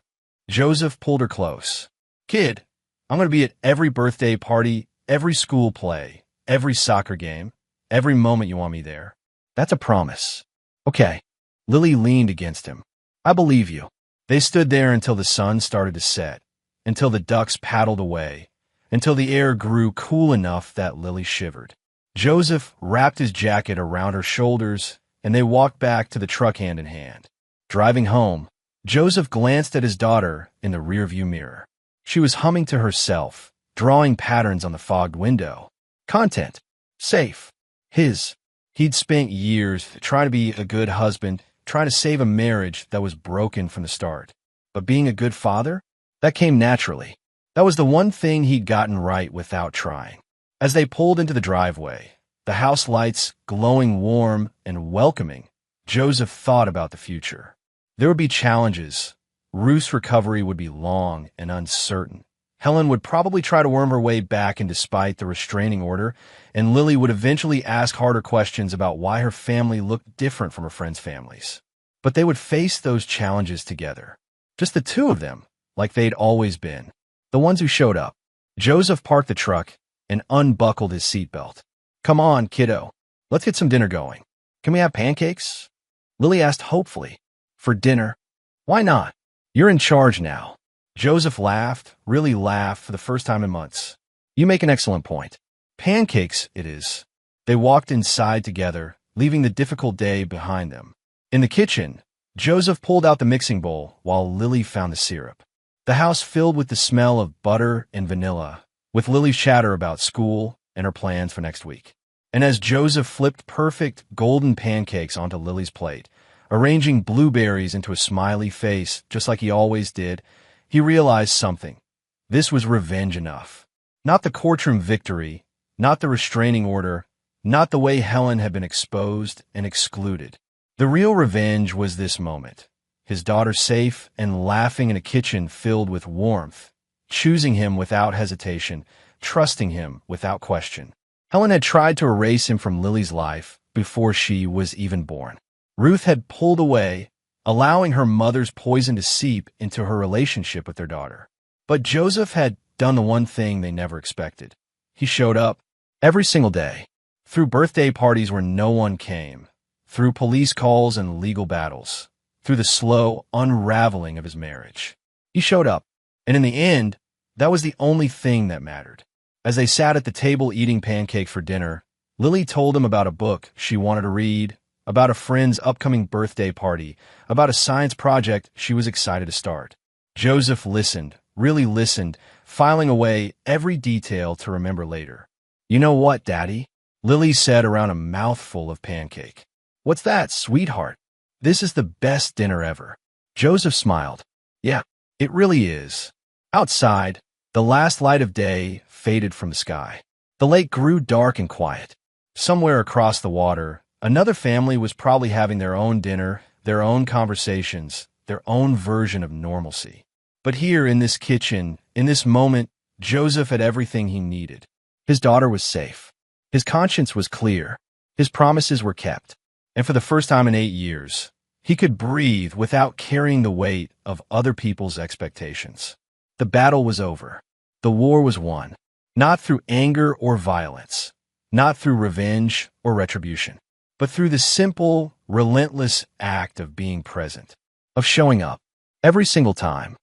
Joseph pulled her close. Kid, I'm going to be at every birthday party, every school play, every soccer game, every moment you want me there. That's a promise. Okay. Lily leaned against him. I believe you. They stood there until the sun started to set, until the ducks paddled away, until the air grew cool enough that Lily shivered. Joseph wrapped his jacket around her shoulders, and they walked back to the truck hand in hand. Driving home, Joseph glanced at his daughter in the rearview mirror. She was humming to herself, drawing patterns on the fogged window. Content. Safe. His. He'd spent years trying to be a good husband, trying to save a marriage that was broken from the start. But being a good father? That came naturally. That was the one thing he'd gotten right without trying. As they pulled into the driveway, the house lights glowing warm and welcoming, Joseph thought about the future. There would be challenges. Ruth's recovery would be long and uncertain. Helen would probably try to worm her way back in despite the restraining order, and Lily would eventually ask harder questions about why her family looked different from her friends' families. But they would face those challenges together. Just the two of them, like they'd always been. The ones who showed up. Joseph parked the truck and unbuckled his seatbelt. "Come on, kiddo. Let's get some dinner going. Can we have pancakes?" Lily asked hopefully. "For dinner? Why not? You're in charge now." Joseph laughed, really laughed for the first time in months. "You make an excellent point. Pancakes, it is." They walked inside together, leaving the difficult day behind them. In the kitchen, Joseph pulled out the mixing bowl while Lily found the syrup. The house filled with the smell of butter and vanilla, with Lily's chatter about school and her plans for next week. And as Joseph flipped perfect golden pancakes onto Lily's plate, arranging blueberries into a smiley face just like he always did, he realized something. This was revenge enough. Not the courtroom victory, not the restraining order, not the way Helen had been exposed and excluded. The real revenge was this moment. His daughter safe and laughing in a kitchen filled with warmth, choosing him without hesitation, trusting him without question. Helen had tried to erase him from Lily's life before she was even born. Ruth had pulled away, allowing her mother's poison to seep into her relationship with their daughter. But Joseph had done the one thing they never expected. He showed up every single day, through birthday parties where no one came, through police calls and legal battles, through the slow unraveling of his marriage. He showed up, and in the end, that was the only thing that mattered. As they sat at the table eating pancakes for dinner, Lily told him about a book she wanted to read, about a friend's upcoming birthday party, about a science project she was excited to start. Joseph listened, really listened, filing away every detail to remember later. "You know what, Daddy?" Lily said around a mouthful of pancake. "What's that, sweetheart?" "This is the best dinner ever." Joseph smiled. "Yeah, it really is." Outside, the last light of day faded from the sky. The lake grew dark and quiet. Somewhere across the water, another family was probably having their own dinner, their own conversations, their own version of normalcy. But here in this kitchen, in this moment, Joseph had everything he needed. His daughter was safe. His conscience was clear. His promises were kept. And for the first time in 8 years, he could breathe without carrying the weight of other people's expectations. The battle was over. The war was won. Not through anger or violence, not through revenge or retribution, but through the simple, relentless act of being present, of showing up every single time.